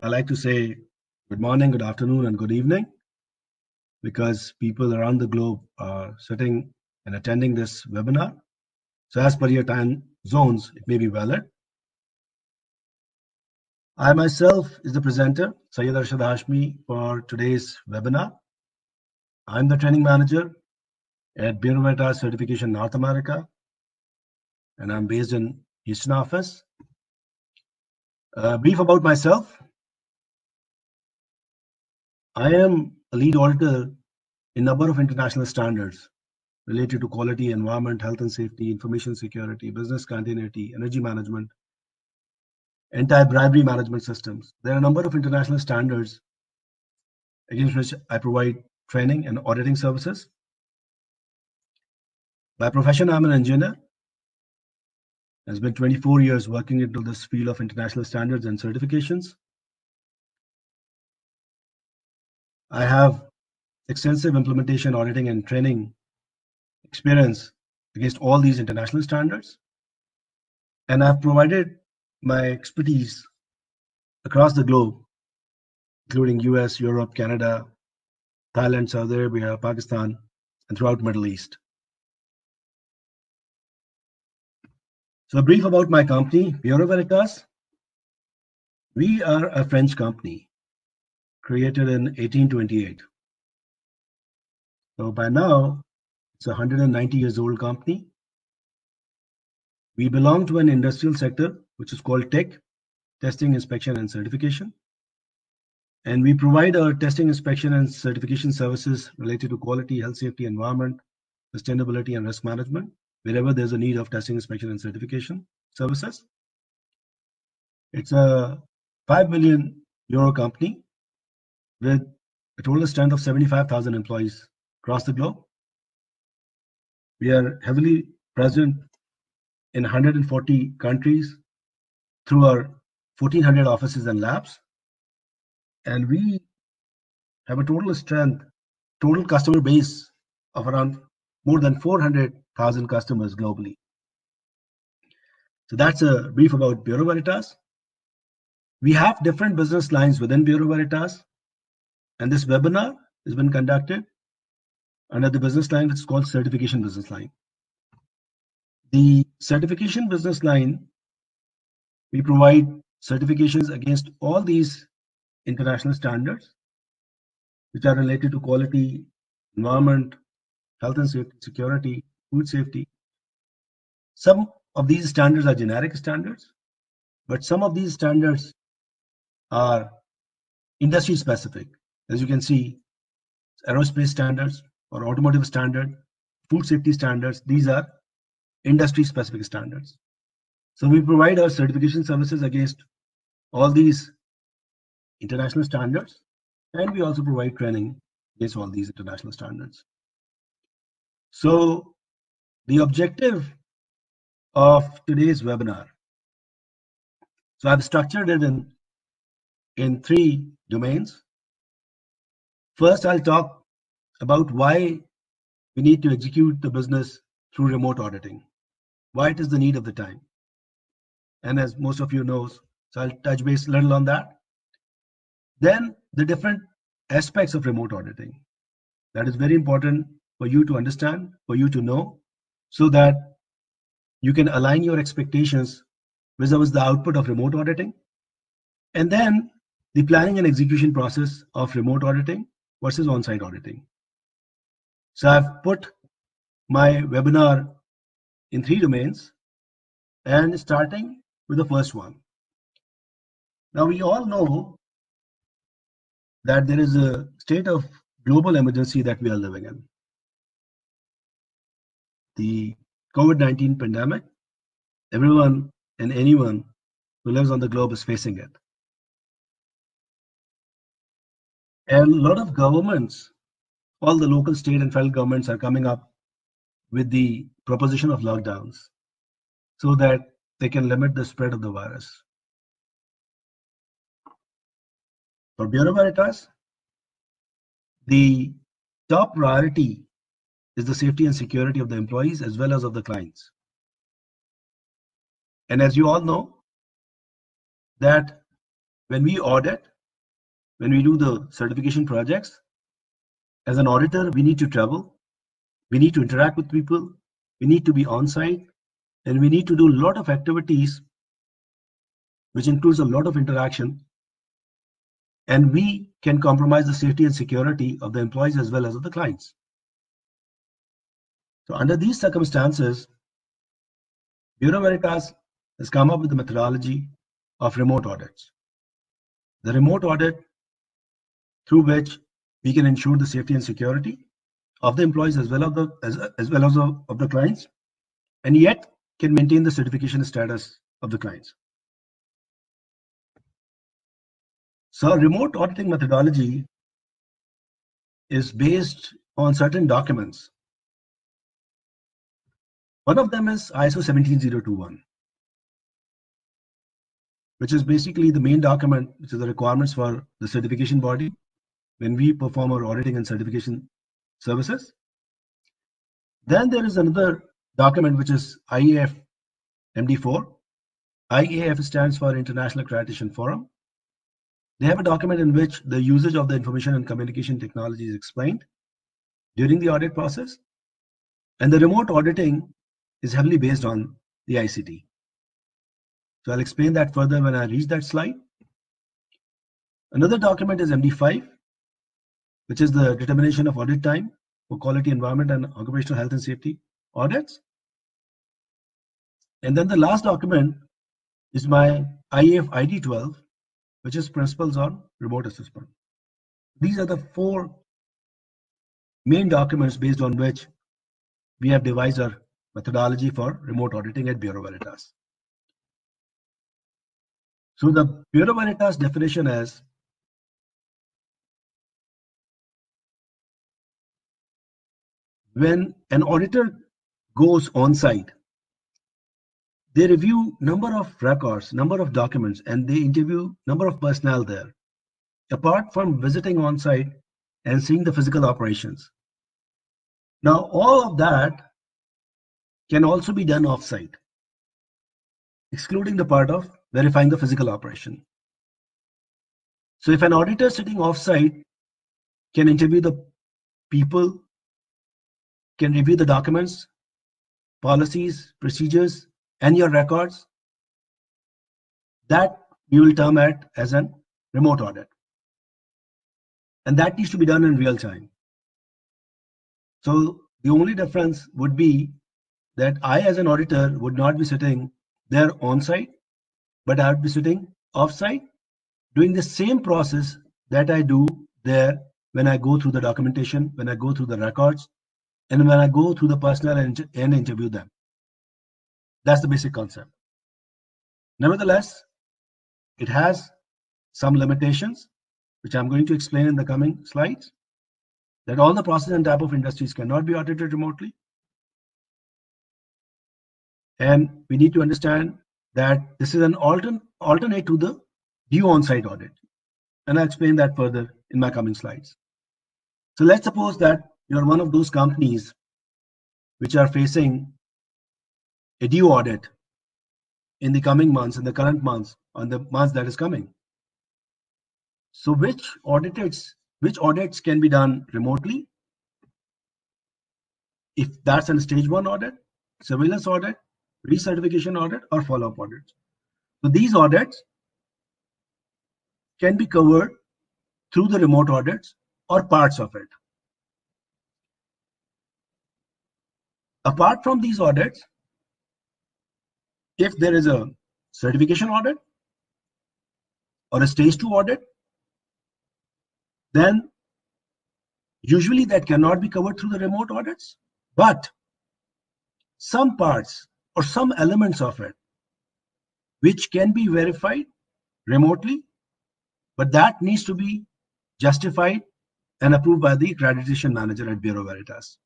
I like to say good morning, good afternoon, and good evening because people around the globe are sitting and attending this webinar. So as per your time zones, it may be valid. I myself is the presenter, Syed Arshad Hashmi, for today's webinar. I'm the training manager at Bureau Veritas Certification North America, and I'm based in Houston office. Brief about myself. I am a lead auditor in a number of international standards related to quality, environment, health and safety, information security, business continuity, energy management, anti-bribery management systems. There are a number of international standards against which I provide training and auditing services. By profession, I'm an engineer. It's been 24 years working into this field of international standards and certifications. I have extensive implementation, auditing, and training experience against all these international standards. And I've provided my expertise across the globe, including US, Europe, Canada, Thailand, Saudi Arabia, Pakistan, and throughout Middle East. So a brief about my company, Bureau Veritas. We are a French company created in 1828. So by now, it's a 190 years old company. We belong to an industrial sector, which is called tech, testing, inspection, and certification. And we provide our testing, inspection, and certification services related to quality, health, safety, environment, sustainability, and risk management, wherever there's a need of testing, inspection, and certification services. It's a 5 million euro company with a total strength of 75,000 employees across the globe. We are heavily present in 140 countries through our 1,400 offices and labs. And we have a total strength, total customer base of around more than 400,000 customers globally. So that's a brief about Bureau Veritas. We have different business lines within Bureau Veritas, and this webinar has been conducted under the business line which is called Certification Business Line. The Certification Business Line, we provide certifications against all these international standards which are related to quality, environment, health and safety, security, food safety. Some of these standards are generic standards, but some of these standards are industry specific. As you can see, aerospace standards or automotive standard, food safety standards, these are industry specific standards. So we provide our certification services against all these international standards, and we also provide training against all these international standards. So the objective of today's webinar, so I've structured it in 3 domains. First, I'll talk about why we need to execute the business through remote auditing, why it is the need of the time. And as most of you know, so I'll touch base a little on that. Then the different aspects of remote auditing. That is very important for you to understand, for you to know, so that you can align your expectations with the output of remote auditing. And then the planning and execution process of remote auditing versus on-site auditing. So I've put my webinar in 3 domains, and starting with the first one. Now we all know that there is a state of global emergency that we are living in. The COVID-19 pandemic, everyone and anyone who lives on the globe is facing it. And a lot of governments, all the local, state, and federal governments are coming up with the proposition of lockdowns so that they can limit the spread of the virus. For Bureau Veritas, the top priority is the safety and security of the employees as well as of the clients. And as you all know, that when we audit, when we do the certification projects, as an auditor, we need to travel, we need to interact with people, we need to be on site, and we need to do a lot of activities, which includes a lot of interaction. And we can compromise the safety and security of the employees as well as of the clients. So under these circumstances, Bureau Veritas has come up with the methodology of remote audits. The remote audit through which we can ensure the safety and security of the employees as well as of the clients, and yet can maintain the certification status of the clients. So remote auditing methodology is based on certain documents. One of them is ISO 17021, which is basically the main document, which is the requirements for the certification body when we perform our auditing and certification services. Then there is another document, which is IAF MD4. IAF stands for International Accreditation Forum. They have a document in which the usage of the information and communication technology is explained during the audit process. And the remote auditing is heavily based on the ICT. So I'll explain that further when I reach that slide. Another document is MD5, which is the determination of audit time for quality, environment, and occupational health and safety audits. And then the last document is my IAF ID12, which is principles on remote assessment. These are the four main documents based on which we have devised our methodology for remote auditing at Bureau Veritas. So the Bureau Veritas definition is when an auditor goes on site, they review number of records, number of documents, and they interview number of personnel there. Apart from visiting on site and seeing the physical operations. Now, all of that can also be done off site, excluding the part of verifying the physical operation. So if an auditor sitting off site can interview the people, can review the documents, policies, procedures, and your records, that we will term it as a remote audit. And that needs to be done in real time. So the only difference would be that I, as an auditor, would not be sitting there on site, but I would be sitting off site, doing the same process that I do there when I go through the documentation, when I go through the records, and when I go through the personnel and interview them. That's the basic concept. Nevertheless, it has some limitations, which I'm going to explain in the coming slides, that all the process and type of industries cannot be audited remotely. And we need to understand that this is an alternate to the due on-site audit. And I'll explain that further in my coming slides. So let's suppose that you're one of those companies which are facing a due audit in the coming months, in the current months, on the months that is coming. So which audits can be done remotely? If that's a stage 1 audit, surveillance audit, recertification audit, or follow-up audits. So these audits can be covered through the remote audits or parts of it. Apart from these audits, if there is a certification audit or a stage 2 audit, then usually that cannot be covered through the remote audits, but some parts or some elements of it which can be verified remotely, but that needs to be justified and approved by the accreditation manager at Bureau Veritas,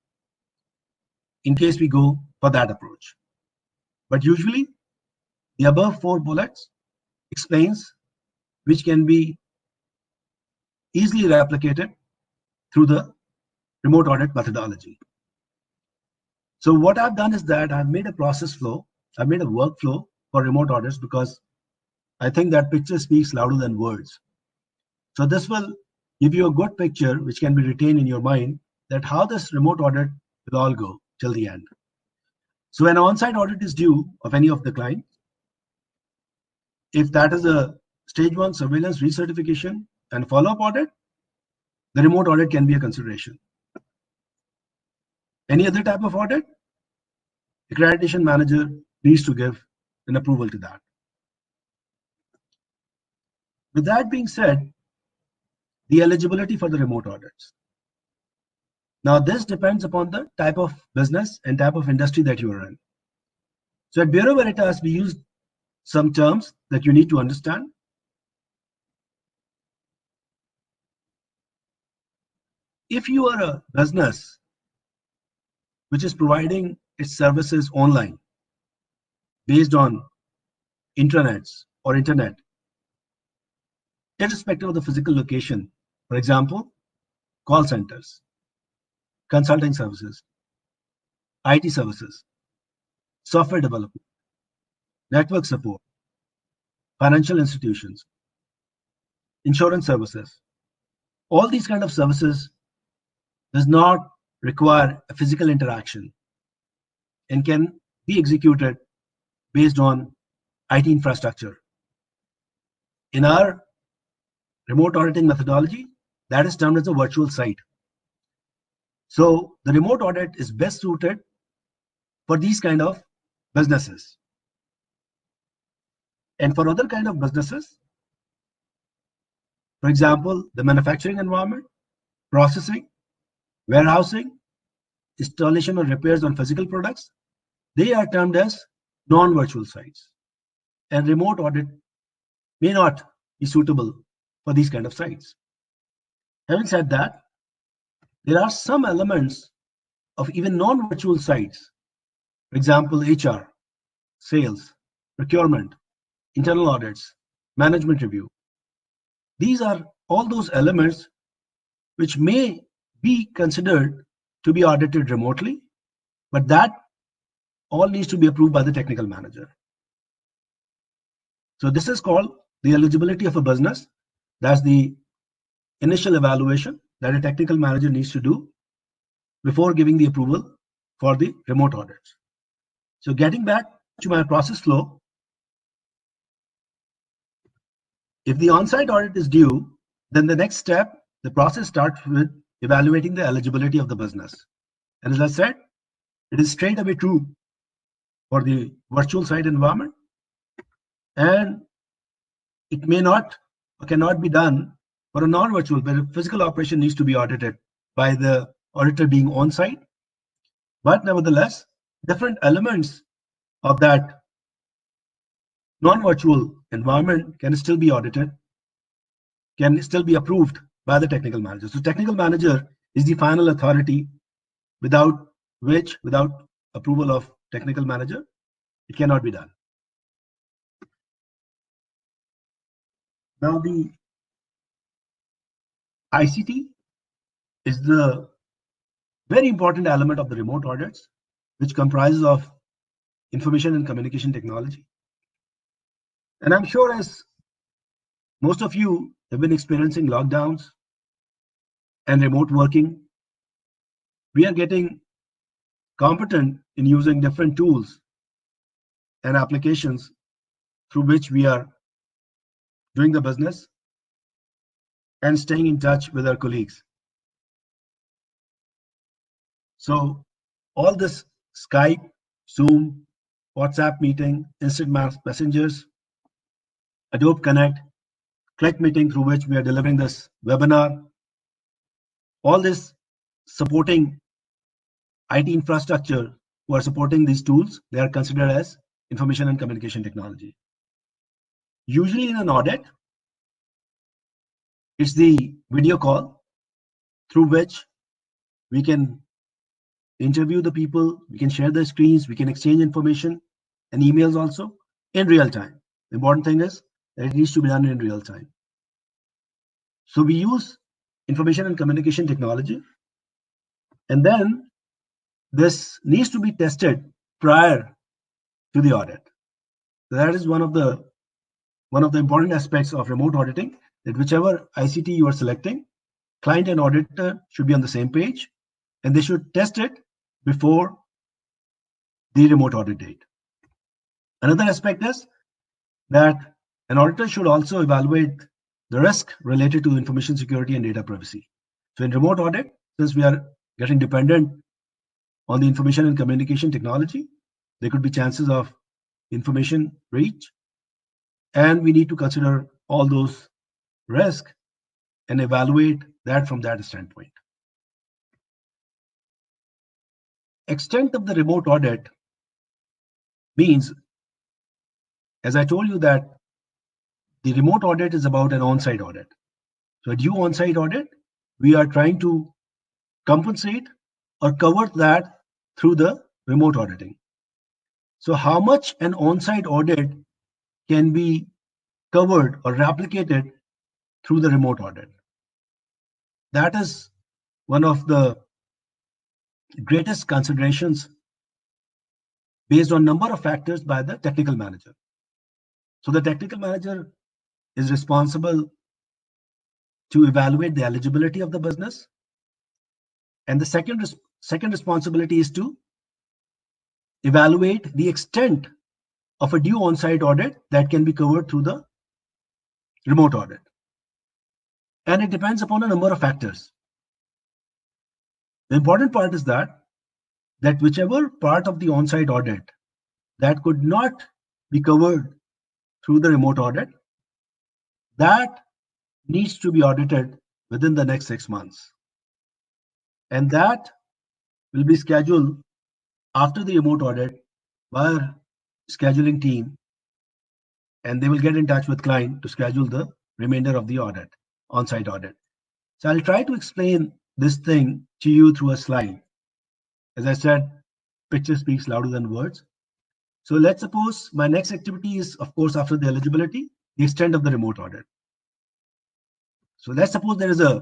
in case we go for that approach. But usually the above 4 bullets explains which can be easily replicated through the remote audit methodology. So what I've done is that I've made a process flow, I've made a workflow for remote audits, because I think that picture speaks louder than words. So this will give you a good picture which can be retained in your mind that how this remote audit will all go till the end. So an on-site audit is due of any of the clients. If that is a stage 1 surveillance recertification and follow-up audit, the remote audit can be a consideration. Any other type of audit, accreditation manager needs to give an approval to that. With that being said, the eligibility for the remote audits. Now this depends upon the type of business and type of industry that you are in. So at Bureau Veritas, we use some terms that you need to understand. If you are a business which is providing its services online based on intranets or internet, irrespective of the physical location, for example, call centers, consulting services, IT services, software development, network support, financial institutions, insurance services, all these kind of services does not require a physical interaction and can be executed based on IT infrastructure. In our remote auditing methodology, that is termed as a virtual site. So the remote audit is best suited for these kind of businesses. And for other kind of businesses, for example, the manufacturing environment, processing, warehousing, installation or repairs on physical products, they are termed as non-virtual sites. And remote audit may not be suitable for these kind of sites. Having said that, there are some elements of even non-virtual sites. For example, HR, sales, procurement, internal audits, management review. These are all those elements which may be considered to be audited remotely, but that all needs to be approved by the technical manager. So this is called the eligibility of a business. That's the initial evaluation that a technical manager needs to do before giving the approval for the remote audits. So getting back to my process flow, if the on-site audit is due, then the next step, the process starts with evaluating the eligibility of the business. And as I said, it is straight away true for the virtual site environment, and it may not or cannot be done for a non-virtual, where a physical operation needs to be audited by the auditor being on-site. But nevertheless, different elements of that non-virtual environment can still be audited, can still be approved by the technical manager. So technical manager is the final authority without which, without approval of technical manager, it cannot be done. Now the ICT is the very important element of the remote audits, which comprises of information and communication technology. And I'm sure as most of you have been experiencing lockdowns and remote working, we are getting competent in using different tools and applications through which we are doing the business and staying in touch with our colleagues. So all this Skype, Zoom, WhatsApp meeting, instant messengers, Adobe Connect, Click meeting through which we are delivering this webinar, all this supporting IT infrastructure who are supporting these tools, they are considered as information and communication technology. Usually in an audit, it's the video call through which we can interview the people, we can share the screens, we can exchange information and emails also in real time. The important thing is that it needs to be done in real time. So we use information and communication technology, and then this needs to be tested prior to the audit. So that is one of the important aspects of remote auditing, that whichever ICT you are selecting, client and auditor should be on the same page, and they should test it before the remote audit date. Another aspect is that an auditor should also evaluate the risk related to information security and data privacy. So in remote audit, since we are getting dependent on the information and communication technology, there could be chances of information breach, and we need to consider all those risks and evaluate that from that standpoint. Extent of the remote audit means, as I told you, that the remote audit is about an on-site audit. So a due on-site audit, we are trying to compensate or cover that through the remote auditing. So how much an on-site audit can be covered or replicated through the remote audit? That is one of the greatest considerations based on number of factors by the technical manager. So the technical manager is responsible to evaluate the eligibility of the business, and the second responsibility is to evaluate the extent of a due on-site audit that can be covered through the remote audit. And it depends upon a number of factors. The important part is that whichever part of the on-site audit that could not be covered through the remote audit, that needs to be audited within the next 6 months. And that will be scheduled after the remote audit by our scheduling team, and they will get in touch with client to schedule the remainder of the audit, on-site audit. So I'll try to explain this thing to you through a slide. As I said, picture speaks louder than words. So let's suppose my next activity is, of course, after the eligibility, the extent of the remote audit. So let's suppose there is a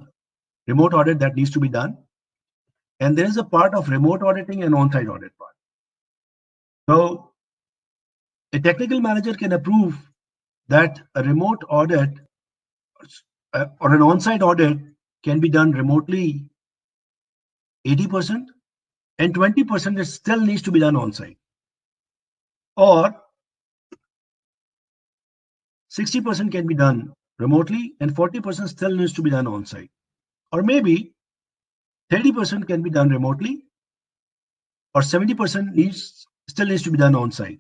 remote audit that needs to be done, and there is a part of remote auditing and on-site audit part. So a technical manager can approve that a remote audit or an on-site audit can be done remotely 80%, and 20% still needs to be done on-site. Or 60% can be done remotely and 40% still needs to be done on-site. Or maybe 30% can be done remotely, or 70% still needs to be done on-site.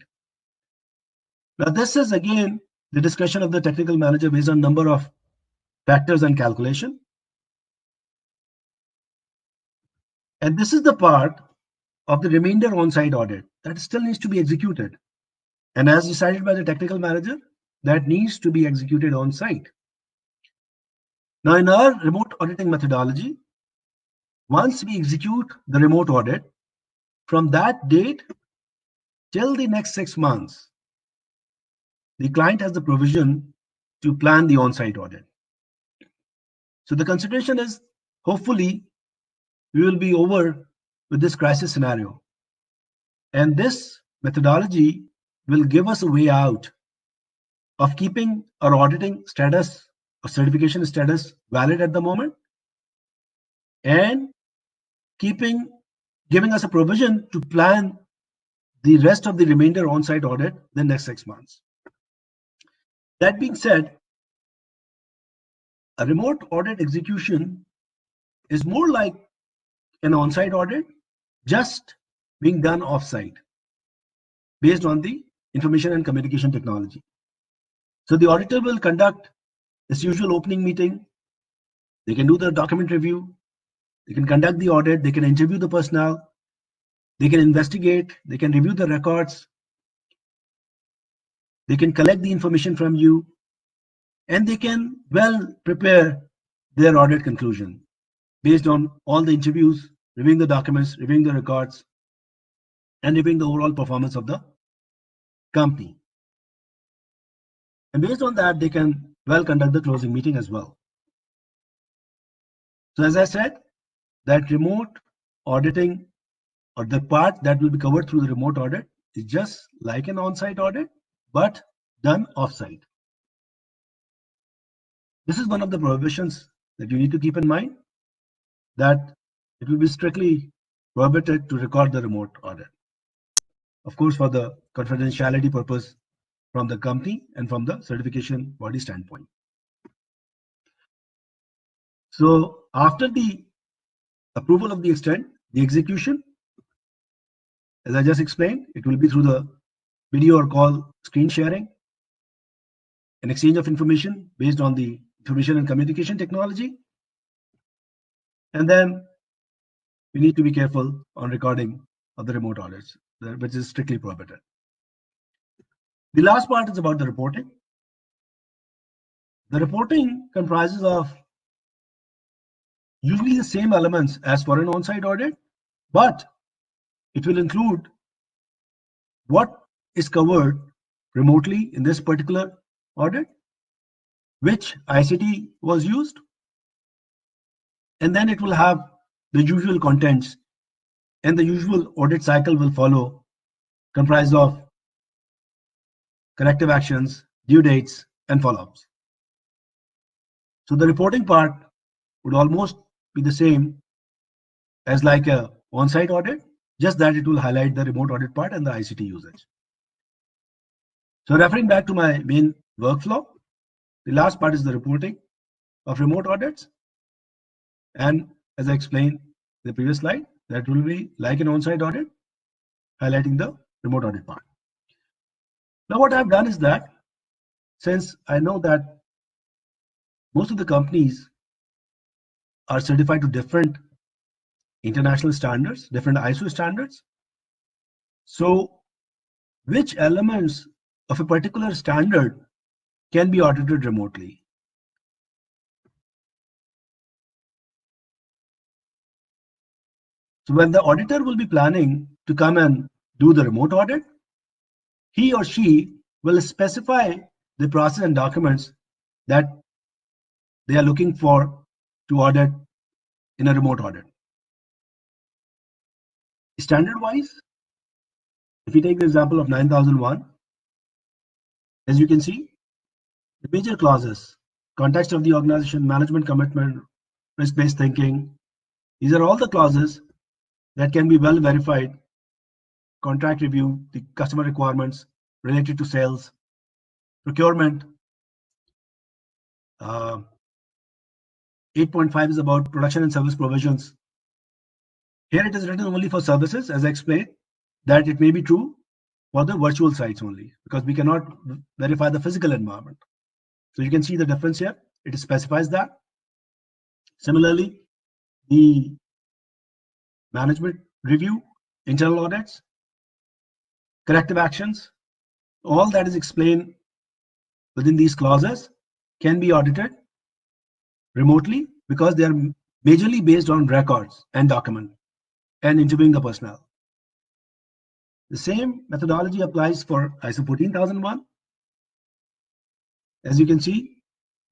Now this is again the discussion of the technical manager based on number of factors and calculation. And this is the part of the remainder on-site audit that still needs to be executed. And as decided by the technical manager, that needs to be executed on-site. Now in our remote auditing methodology, once we execute the remote audit, from that date till the next 6 months, the client has the provision to plan the on-site audit. So the consideration is, hopefully, we will be over with this crisis scenario. And this methodology will give us a way out of keeping our auditing status or certification status valid at the moment, and giving us a provision to plan the rest of the remainder on-site audit the next 6 months. That being said, a remote audit execution is more like an on-site audit, just being done off-site based on the information and communication technology. So the auditor will conduct this usual opening meeting. They can do the document review. They can conduct the audit. They can interview the personnel. They can investigate. They can review the records. They can collect the information from you, and they can well prepare their audit conclusion based on all the interviews, reviewing the documents, reviewing the records, and reviewing the overall performance of the company. And based on that, they can well conduct the closing meeting as well. So as I said, that remote auditing, or the part that will be covered through the remote audit, is just like an on-site audit, but done off-site. This is one of the prohibitions that you need to keep in mind, that it will be strictly prohibited to record the remote audit. Of course, for the confidentiality purpose from the company and from the certification body standpoint. So after the approval of the extent, the execution, as I just explained, it will be through the video or call screen sharing, an exchange of information based on the information and communication technology. And then we need to be careful on recording of the remote audits, which is strictly prohibited. The last part is about the reporting. The reporting comprises of usually the same elements as for an on-site audit, but it will include what is covered remotely in this particular audit, which ICT was used, and then it will have the usual contents, and the usual audit cycle will follow, comprised of corrective actions, due dates, and follow-ups. So the reporting part would almost be the same as like a on-site audit, just that it will highlight the remote audit part and the ICT usage. So referring back to my main workflow, the last part is the reporting of remote audits. And as I explained in the previous slide, that will be like an on-site audit, highlighting the remote audit part. Now what I've done is that, since I know that most of the companies are certified to different international standards, different ISO standards, so which elements of a particular standard can be audited remotely? So when the auditor will be planning to come and do the remote audit, he or she will specify the process and documents that they are looking for to audit in a remote audit. Standard wise, if we take the example of 9001, as you can see, the major clauses, context of the organization, management commitment, risk-based thinking, these are all the clauses that can be well verified. Contract review, the customer requirements related to sales, procurement. 8.5 is about production and service provisions. Here it is written only for services, as I explained, that it may be true for the virtual sites only, because we cannot verify the physical environment. So you can see the difference here. It specifies that. Similarly, the management review, internal audits, corrective actions, all that is explained within these clauses can be audited remotely because they are majorly based on records and document and interviewing the personnel. The same methodology applies for ISO 14001. As you can see,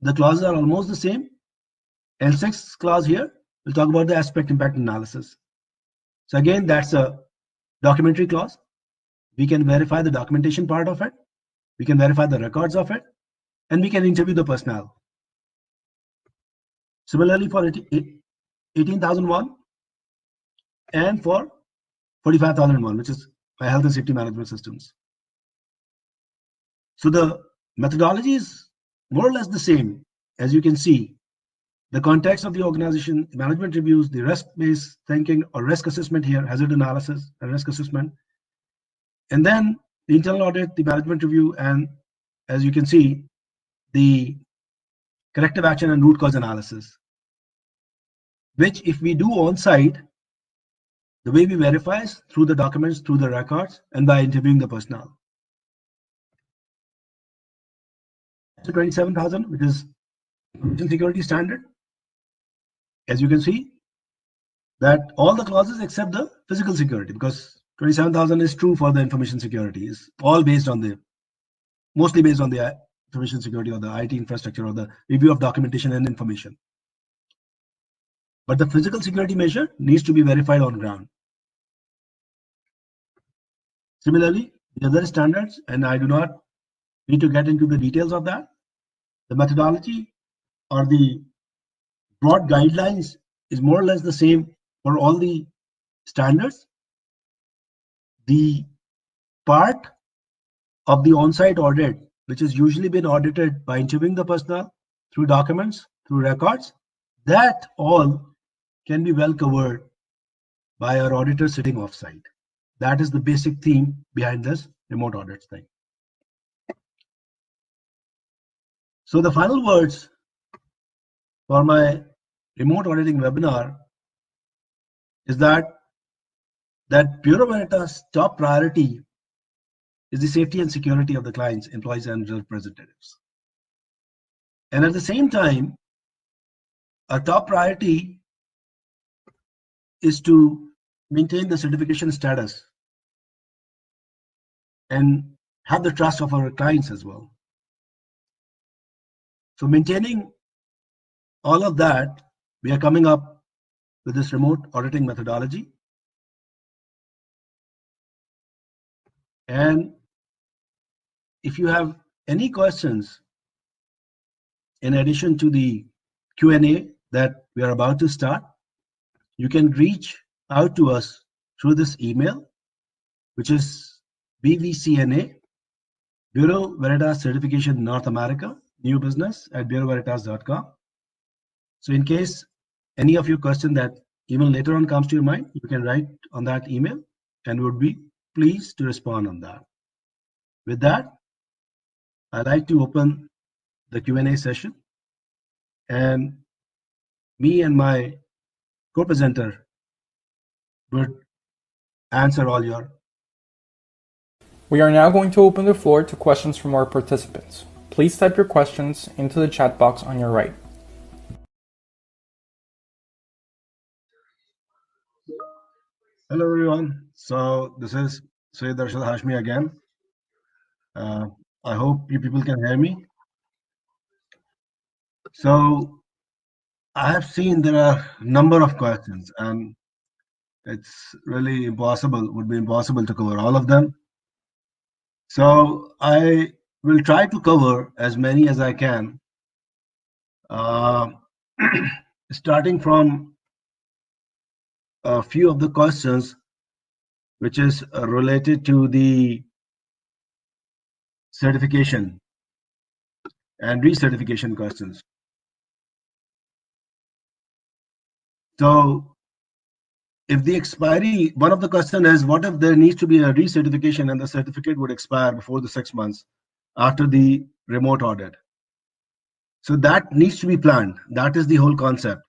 the clauses are almost the same. L6 clause here will talk about the aspect impact analysis. So again, that's a documentary clause. We can verify the documentation part of it. We can verify the records of it, and we can interview the personnel. Similarly for 18001 and for 45001, which is my health and safety management systems. So the methodology is more or less the same. As you can see, the context of the organization, management reviews, the risk-based thinking or risk assessment here, hazard analysis and risk assessment, and then the internal audit, the management review, and as you can see, the corrective action and root cause analysis, which if we do on site, the way we verify is through the documents, through the records, and by interviewing the personnel. So 27,000, which is information security standard. As you can see, that all the clauses except the physical security, because 27,000 is true for the information security, is all based on the, mostly based on the information security or the IT infrastructure or the review of documentation and information. But the physical security measure needs to be verified on ground. Similarly, the other standards, and I do not need to get into the details of that, the methodology or the broad guidelines is more or less the same for all the standards. The part of the on-site audit, which has usually been audited by interviewing the personnel through documents, through records, that all can be well covered by our auditor sitting off-site. That is the basic theme behind this remote audits thing. So the final words for my remote auditing webinar is that Bureau Veritas' top priority is the safety and security of the clients, employees, and representatives. And at the same time, our top priority is to maintain the certification status and have the trust of our clients as well. So maintaining all of that, we are coming up with this remote auditing methodology. And if you have any questions, in addition to the Q&A that we are about to start, you can reach out to us through this email, which is BVCNA, Bureau Veritas Certification North America, new business at bureauveritas.com. So in case any of your question that even later on comes to your mind, you can write on that email and would be pleased to respond on that. With that, I'd like to open the Q&A session, and me and my co-presenter would answer all your. We are now going to open the floor to questions from our participants. Please type your questions into the chat box on your right. Hello everyone. So this is Syed Arshad Hashmi again. I hope you people can hear me. So I have seen there are a number of questions, and it's really would be impossible to cover all of them. So I will try to cover as many as I can, starting from a few of the questions which is related to the certification and recertification questions. So if the expiry, one of the question is, what if there needs to be a recertification and the certificate would expire before the 6 months after the remote audit? So that needs to be planned. That is the whole concept.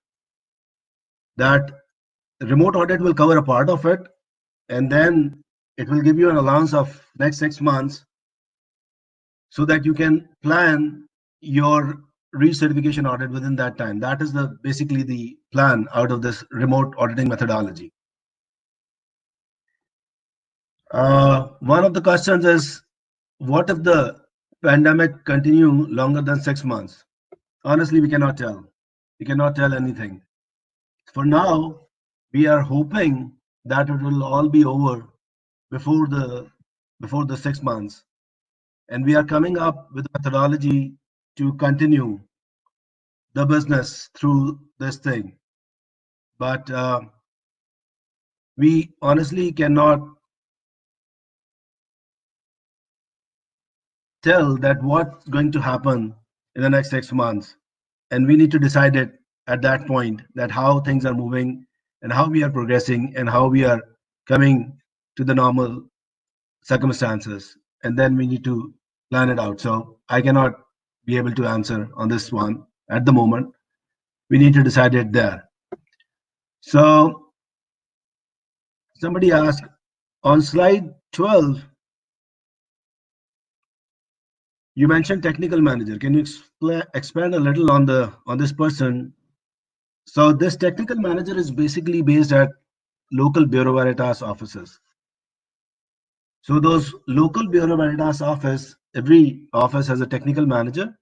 That remote audit will cover a part of it, and then it will give you an allowance of next 6 months so that you can plan your recertification audit within that time. That is basically the plan out of this remote auditing methodology. One of the questions is, what if the pandemic continue longer than 6 months? Honestly, we cannot tell. We cannot tell anything. For now, we are hoping that it will all be over before the 6 months, and we are coming up with a methodology to continue the business through this thing. But we honestly cannot tell that what's going to happen in the next 6 months, and we need to decide it at that point, that how things are moving and how we are progressing and how we are coming to the normal circumstances, and then we need to plan it out. So I cannot be able to answer on this one at the moment. We need to decide it there. So somebody asked on slide 12, you mentioned technical manager. Can you expand a little on this person? So this technical manager is basically based at local Bureau Veritas offices. So those local Bureau Veritas office, every office has a technical manager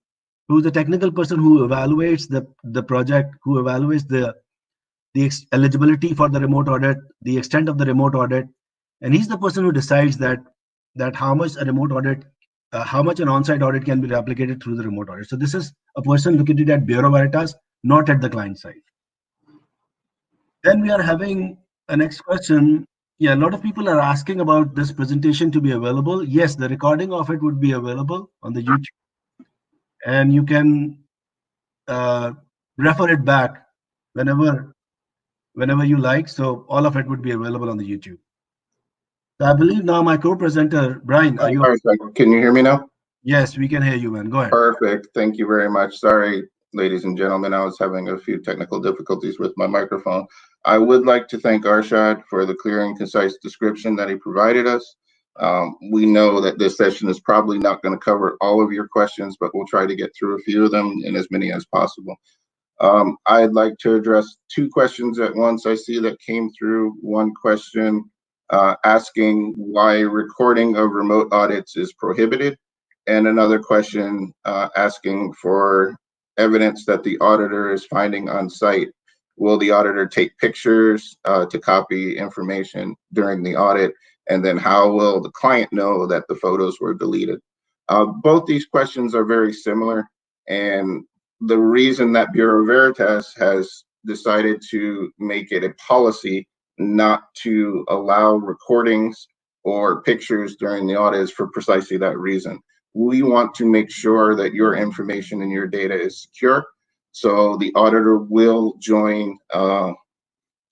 who's the technical person who evaluates the project, who evaluates the eligibility for the remote audit, the extent of the remote audit, and he's the person who decides that how much a remote audit how much an on-site audit can be replicated through the remote audit. So this is a person located at Bureau Veritas, not at the client side. Then we are having a next question. Yeah, a lot of people are asking about this presentation to be available. Yes, the recording of it would be available on the YouTube, and you can refer it back whenever you like. So all of it would be available on the YouTube. So I believe now my co-presenter, Brian, are you? Can you hear me now? Yes, we can hear you, man. Go ahead. Perfect. Thank you very much. Sorry, ladies and gentlemen, I was having a few technical difficulties with my microphone. I would like to thank Arshad for the clear and concise description that he provided us. We know that this session is probably not going to cover all of your questions, but we'll try to get through a few of them and as many as possible. I'd like to address two questions at once I see that came through. One question asking why recording of remote audits is prohibited, and another question asking for evidence that the auditor is finding on site. Will the auditor take pictures to copy information during the audit? And then how will the client know that the photos were deleted? Both these questions are very similar, and the reason that Bureau Veritas has decided to make it a policy not to allow recordings or pictures during the audit is for precisely that reason. We want to make sure that your information and your data is secure. So the auditor will join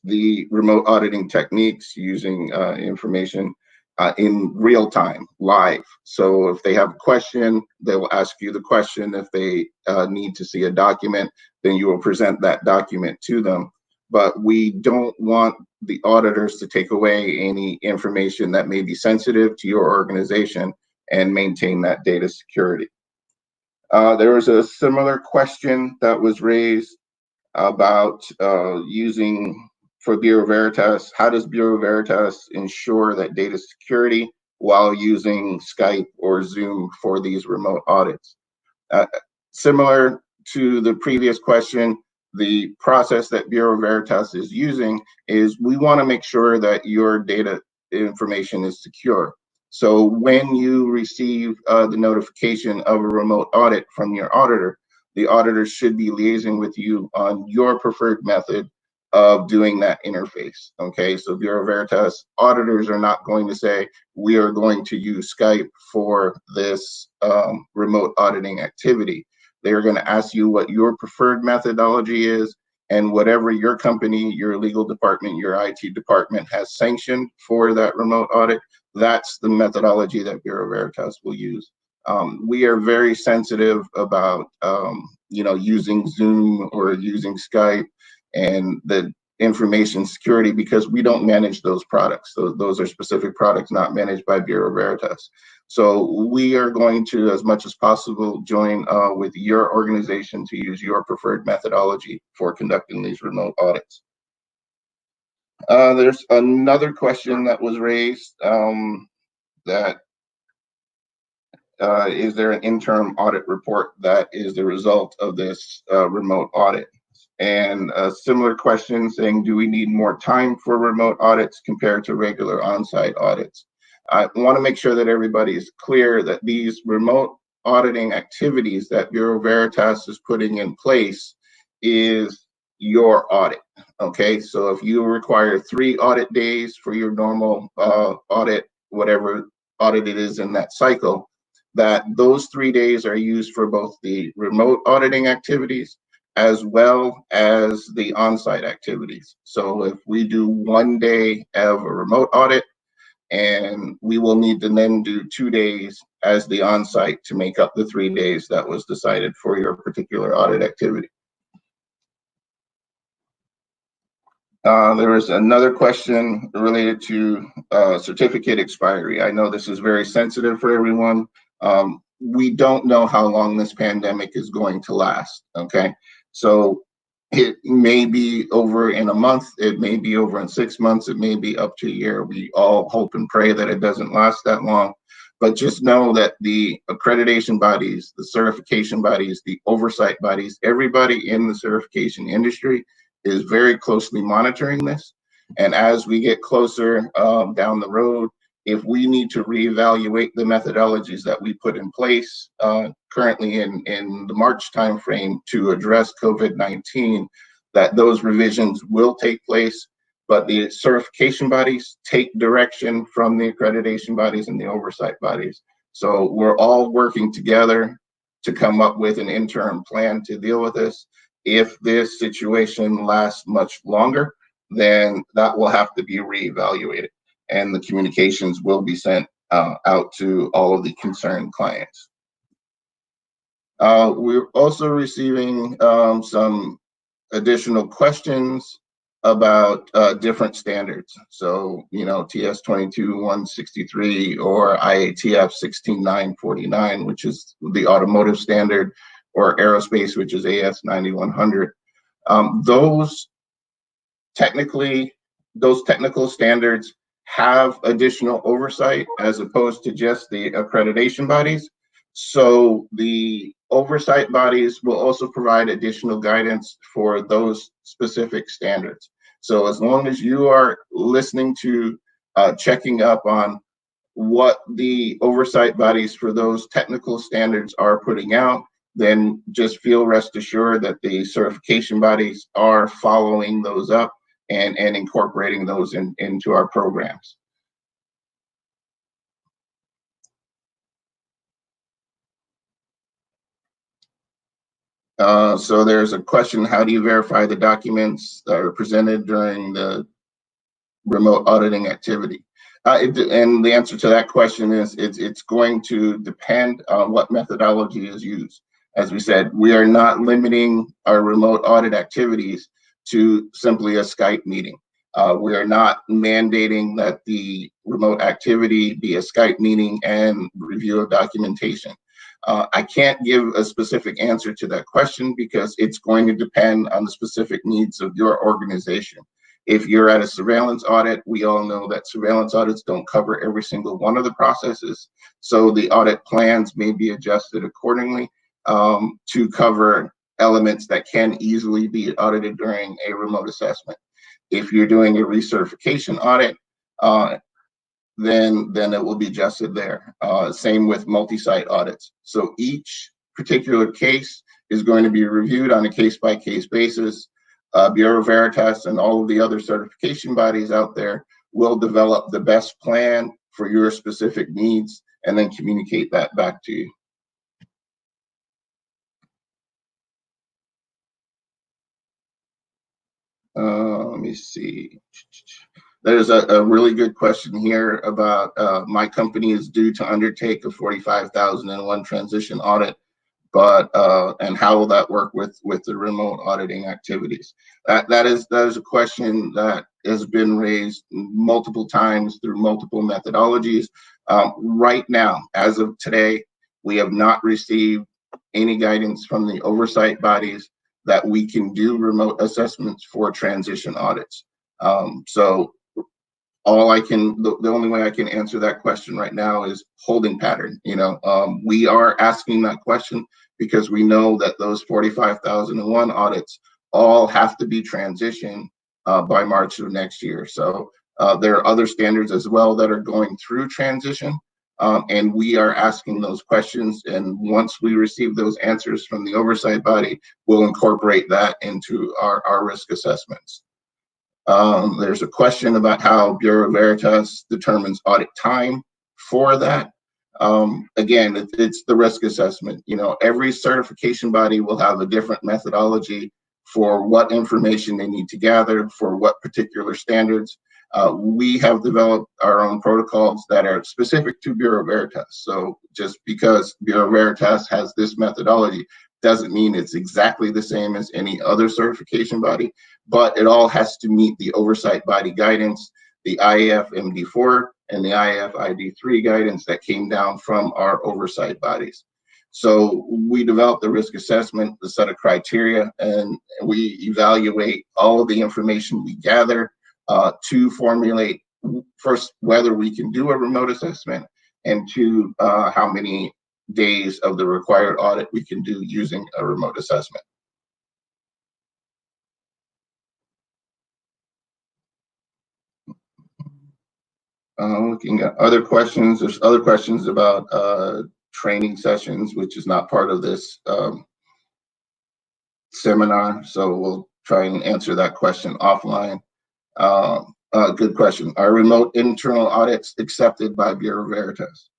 the remote auditing techniques using information in real time, live. So if they have a question, they will ask you the question. If they need to see a document, then you will present that document to them. But we don't want the auditors to take away any information that may be sensitive to your organization and maintain that data security. There was a similar question that was raised about using for Bureau Veritas. How does Bureau Veritas ensure that data security while using Skype or Zoom for these remote audits? Similar to the previous question, the process that Bureau Veritas is using is we want to make sure that your data information is secure. So when you receive the notification of a remote audit from your auditor, the auditor should be liaising with you on your preferred method of doing that interface. Okay, so Bureau Veritas auditors are not going to say, we are going to use Skype for this remote auditing activity. They are going to ask you what your preferred methodology is, and whatever your company, your legal department, your IT department has sanctioned for that remote audit, that's the methodology that Bureau Veritas will use. We are very sensitive about using Zoom or using Skype and the information security because we don't manage those products. So those are specific products not managed by Bureau Veritas. So we are going to, as much as possible, join with your organization to use your preferred methodology for conducting these remote audits. There's another question that was raised that is there an interim audit report that is the result of this remote audit? And a similar question saying, do we need more time for remote audits compared to regular on-site audits? I want to make sure that everybody is clear that these remote auditing activities that Bureau Veritas is putting in place is your audit. Okay, so if you require 3 audit days for your normal audit, whatever audit it is in that cycle, that those 3 days are used for both the remote auditing activities as well as the on-site activities. So if we do 1 day of a remote audit, and we will need to then do 2 days as the on-site to make up the 3 days that was decided for your particular audit activity. There was another question related to certificate expiry. I know this is very sensitive for everyone. We don't know how long this pandemic is going to last, okay? So it may be over in a month, it may be over in 6 months, it may be up to a year. We all hope and pray that it doesn't last that long. But just know that the accreditation bodies, the certification bodies, the oversight bodies, everybody in the certification industry is very closely monitoring this. And as we get closer down the road, if we need to reevaluate the methodologies that we put in place currently in the March timeframe to address COVID-19, that those revisions will take place, but the certification bodies take direction from the accreditation bodies and the oversight bodies. So we're all working together to come up with an interim plan to deal with this. If this situation lasts much longer, then that will have to be reevaluated, and the communications will be sent out to all of the concerned clients. We're also receiving some additional questions about different standards. So, you know, TS 22163 or IATF 16949, which is the automotive standard, or aerospace, which is AS 9100. Those technical standards have additional oversight as opposed to just the accreditation bodies. So the oversight bodies will also provide additional guidance for those specific standards. So as long as you are listening to checking up on what the oversight bodies for those technical standards are putting out, then just feel rest assured that the certification bodies are following those up and incorporating those into our programs. So there's a question: how do you verify the documents that are presented during the remote auditing activity? And the answer to that question is it's going to depend on what methodology is used. As we said, we are not limiting our remote audit activities to simply a Skype meeting. We are not mandating that the remote activity be a Skype meeting and review of documentation. I can't give a specific answer to that question because it's going to depend on the specific needs of your organization. If you're at a surveillance audit, we all know that surveillance audits don't cover every single one of the processes. So the audit plans may be adjusted accordingly to cover elements that can easily be audited during a remote assessment. If you're doing a recertification audit, then it will be adjusted there. Same with multi-site audits. So each particular case is going to be reviewed on a case-by-case basis. Bureau Veritas and all of the other certification bodies out there will develop the best plan for your specific needs and then communicate that back to you. Let me see. There's a really good question here about my company is due to undertake a 45,001 transition audit, but and how will that work with the remote auditing activities? That is a question that has been raised multiple times through multiple methodologies. Right now, as of today, we have not received any guidance from the oversight bodies that we can do remote assessments for transition audits. So the only way I can answer that question right now is holding pattern. You know, we are asking that question because we know that those 45,001 audits all have to be transitioned by March of next year. So there are other standards as well that are going through transition, and we are asking those questions. And once we receive those answers from the oversight body, we'll incorporate that into our risk assessments. There's a question about how Bureau Veritas determines audit time for that. Again, it's the risk assessment. You know, every certification body will have a different methodology for what information they need to gather for what particular standards. We have developed our own protocols that are specific to Bureau Veritas. So just because Bureau Veritas has this methodology doesn't mean it's exactly the same as any other certification body, but it all has to meet the oversight body guidance, the IAF MD4 and the IAF ID3 guidance that came down from our oversight bodies. So we developed the risk assessment, the set of criteria, and we evaluate all of the information we gather to formulate first whether we can do a remote assessment, and two, how many days of the required audit we can do using a remote assessment. Looking at other questions, there's other questions about training sessions, which is not part of this seminar, so we'll try and answer that question offline. Good question. Are remote internal audits accepted by Bureau Veritas?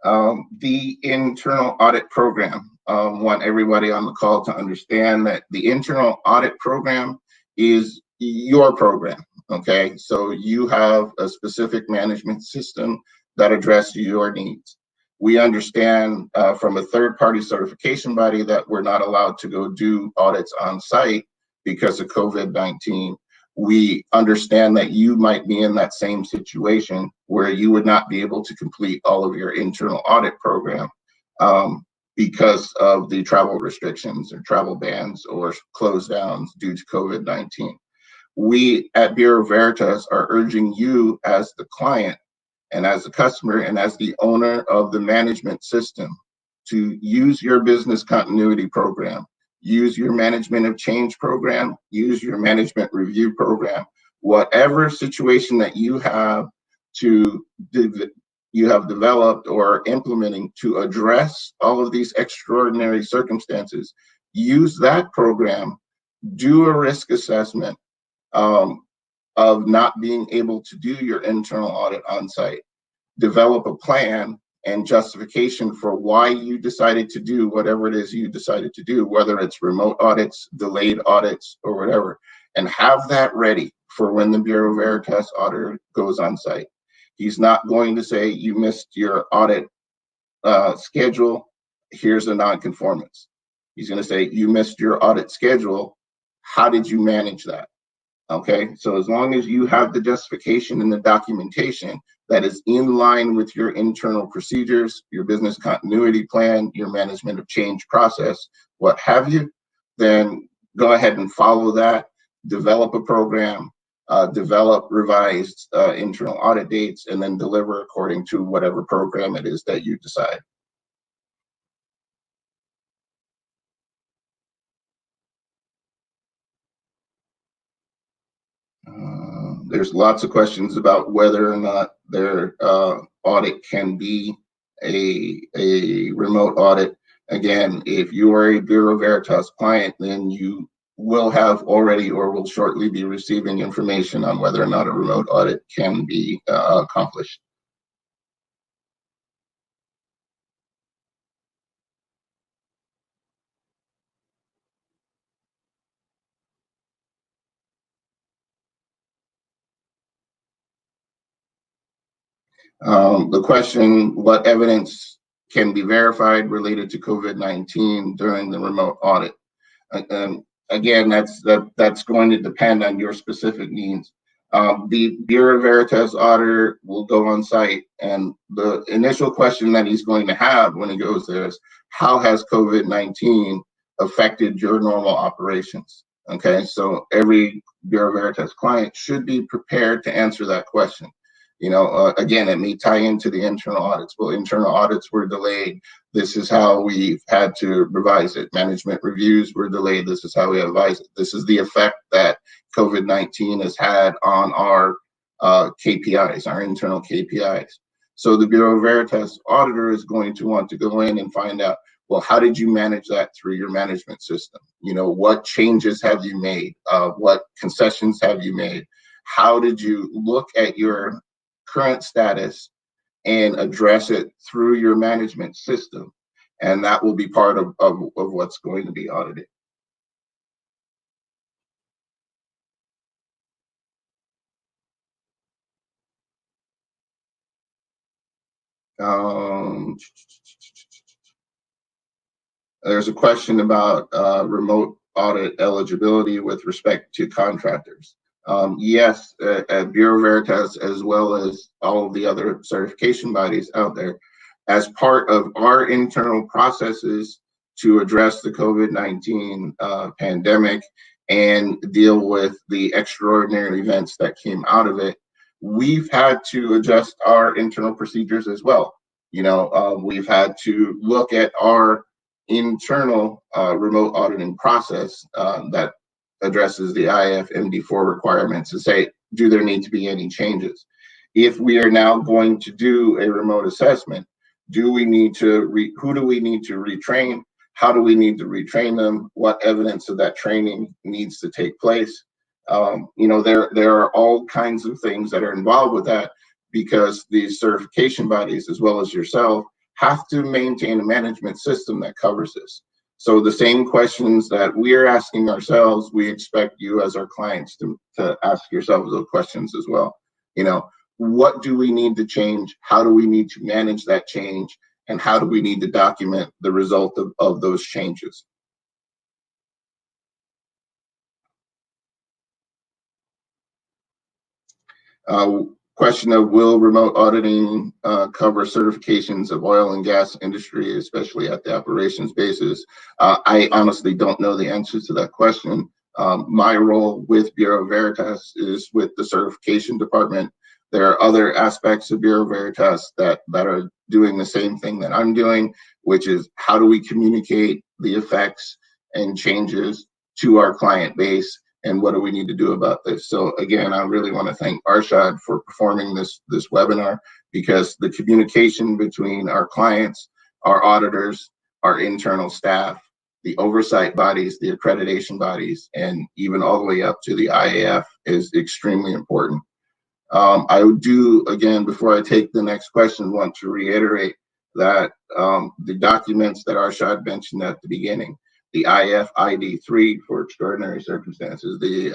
The internal audit program, want everybody on the call to understand that the internal audit program is your program, okay? So you have a specific management system that addresses your needs. We understand from a third-party certification body that we're not allowed to go do audits on site because of COVID-19. We understand that you might be in that same situation where you would not be able to complete all of your internal audit program because of the travel restrictions or travel bans or close downs due to COVID-19. We at Bureau Veritas are urging you as the client and as the customer and as the owner of the management system to use your business continuity program, use your management of change program, use your management review program, whatever situation that you have developed or implementing to address all of these extraordinary circumstances. Use that program, do a risk assessment of not being able to do your internal audit on site, develop a plan and justification for why you decided to do whatever it is you decided to do, whether it's remote audits, delayed audits, or whatever, and have that ready for when the Bureau Veritas auditor goes on site. He's not going to say, you missed your audit schedule, here's a non-conformance. He's going to say, you missed your audit schedule, how did you manage that? Okay, so as long as you have the justification and the documentation that is in line with your internal procedures, your business continuity plan, your management of change process, what have you, then go ahead and follow that, develop a program, develop revised internal audit dates, and then deliver according to whatever program it is that you decide. There's lots of questions about whether or not their audit can be a remote audit. Again, if you are a Bureau Veritas client, then you will have already or will shortly be receiving information on whether or not a remote audit can be accomplished. The question, what evidence can be verified related to COVID-19 during the remote audit? Again, that's going to depend on your specific needs. The Bureau Veritas auditor will go on site, and the initial question that he's going to have when he goes there is, how has COVID-19 affected your normal operations? Okay, so every Bureau Veritas client should be prepared to answer that question. You know, again, it may tie into the internal audits. Well, internal audits were delayed. This is how we've had to revise it. Management reviews were delayed. This is how we advise it. This is the effect that COVID-19 has had on our KPIs, our internal KPIs. So the Bureau Veritas auditor is going to want to go in and find out, well, how did you manage that through your management system? You know, what changes have you made? What concessions have you made? How did you look at your current status and address it through your management system? And that will be part of what's going to be audited. There's a question about remote audit eligibility with respect to contractors. Yes, at Bureau Veritas, as well as all of the other certification bodies out there, as part of our internal processes to address the COVID-19 pandemic and deal with the extraordinary events that came out of it, we've had to adjust our internal procedures as well. You know, we've had to look at our internal remote auditing process that addresses the IF MD4 requirements and say, do there need to be any changes? if we are now going to do a remote assessment, do we need to who do we need to retrain? How do we need to retrain them? What evidence of that training needs to take place? There are all kinds of things that are involved with that, because these certification bodies, as well as yourself, have to maintain a management system that covers this. So the same questions that we're asking ourselves, we expect you as our clients to ask yourselves those questions as well. What do we need to change? How do we need to manage that change? And how do we need to document the result of those changes? Question of, will remote auditing cover certifications of oil and gas industry, especially at the operations basis? I honestly don't know the answer to that question. My role with Bureau Veritas is with the certification department. There are other aspects of Bureau Veritas that are doing the same thing that I'm doing, which is how do we communicate the effects and changes to our client base, and what do we need to do about this? So again, I really want to thank Arshad for performing this webinar, because the communication between our clients, our auditors, our internal staff, the oversight bodies, the accreditation bodies, and even all the way up to the IAF is extremely important. I would do, again, before I take the next question, want to reiterate that the documents that Arshad mentioned at the beginning, the IF ID3 for extraordinary circumstances, the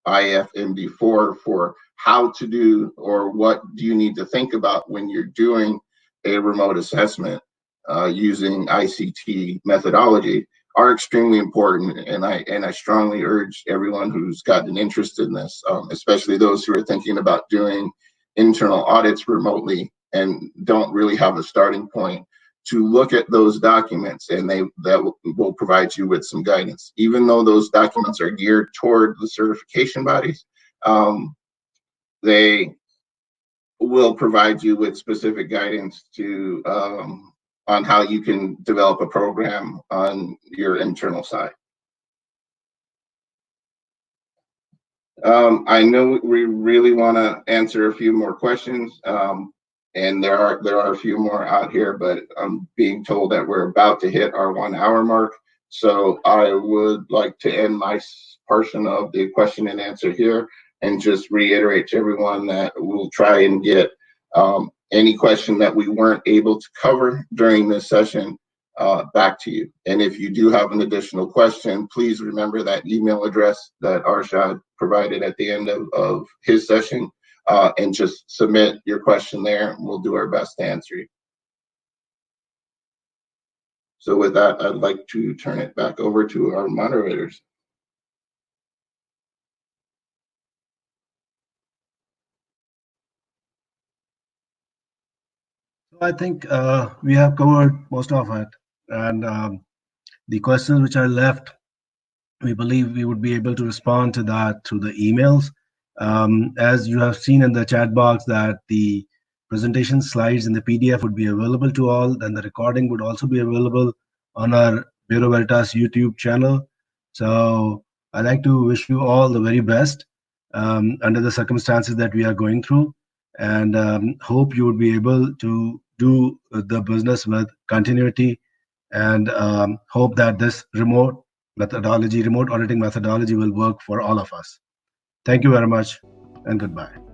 IF MD4 for how to do, or what do you need to think about when you're doing a remote assessment using ICT methodology, are extremely important, and I strongly urge everyone who's got an interest in this, especially those who are thinking about doing internal audits remotely and don't really have a starting point, to look at those documents, and that will provide you with some guidance. Even though those documents are geared toward the certification bodies, they will provide you with specific guidance to on how you can develop a program on your internal side. I know we really want to answer a few more questions, and there are a few more out here, but I'm being told that we're about to hit our 1 hour mark. So I would like to end my portion of the question and answer here, and just reiterate to everyone that we'll try and get any question that we weren't able to cover during this session back to you. And if you do have an additional question, please remember that email address that Arshad provided at the end of his session, and just submit your question there, and we'll do our best to answer you. So with that, I'd like to turn it back over to our moderators. I think we have covered most of it, and the questions which are left, we believe we would be able to respond to that through the emails. As you have seen in the chat box, that the presentation slides in the PDF would be available to all, then the recording would also be available on our Bureau Veritas YouTube channel. So I'd like to wish you all the very best under the circumstances that we are going through, and hope you would be able to do the business with continuity, and hope that this remote auditing methodology will work for all of us. Thank you very much, and goodbye.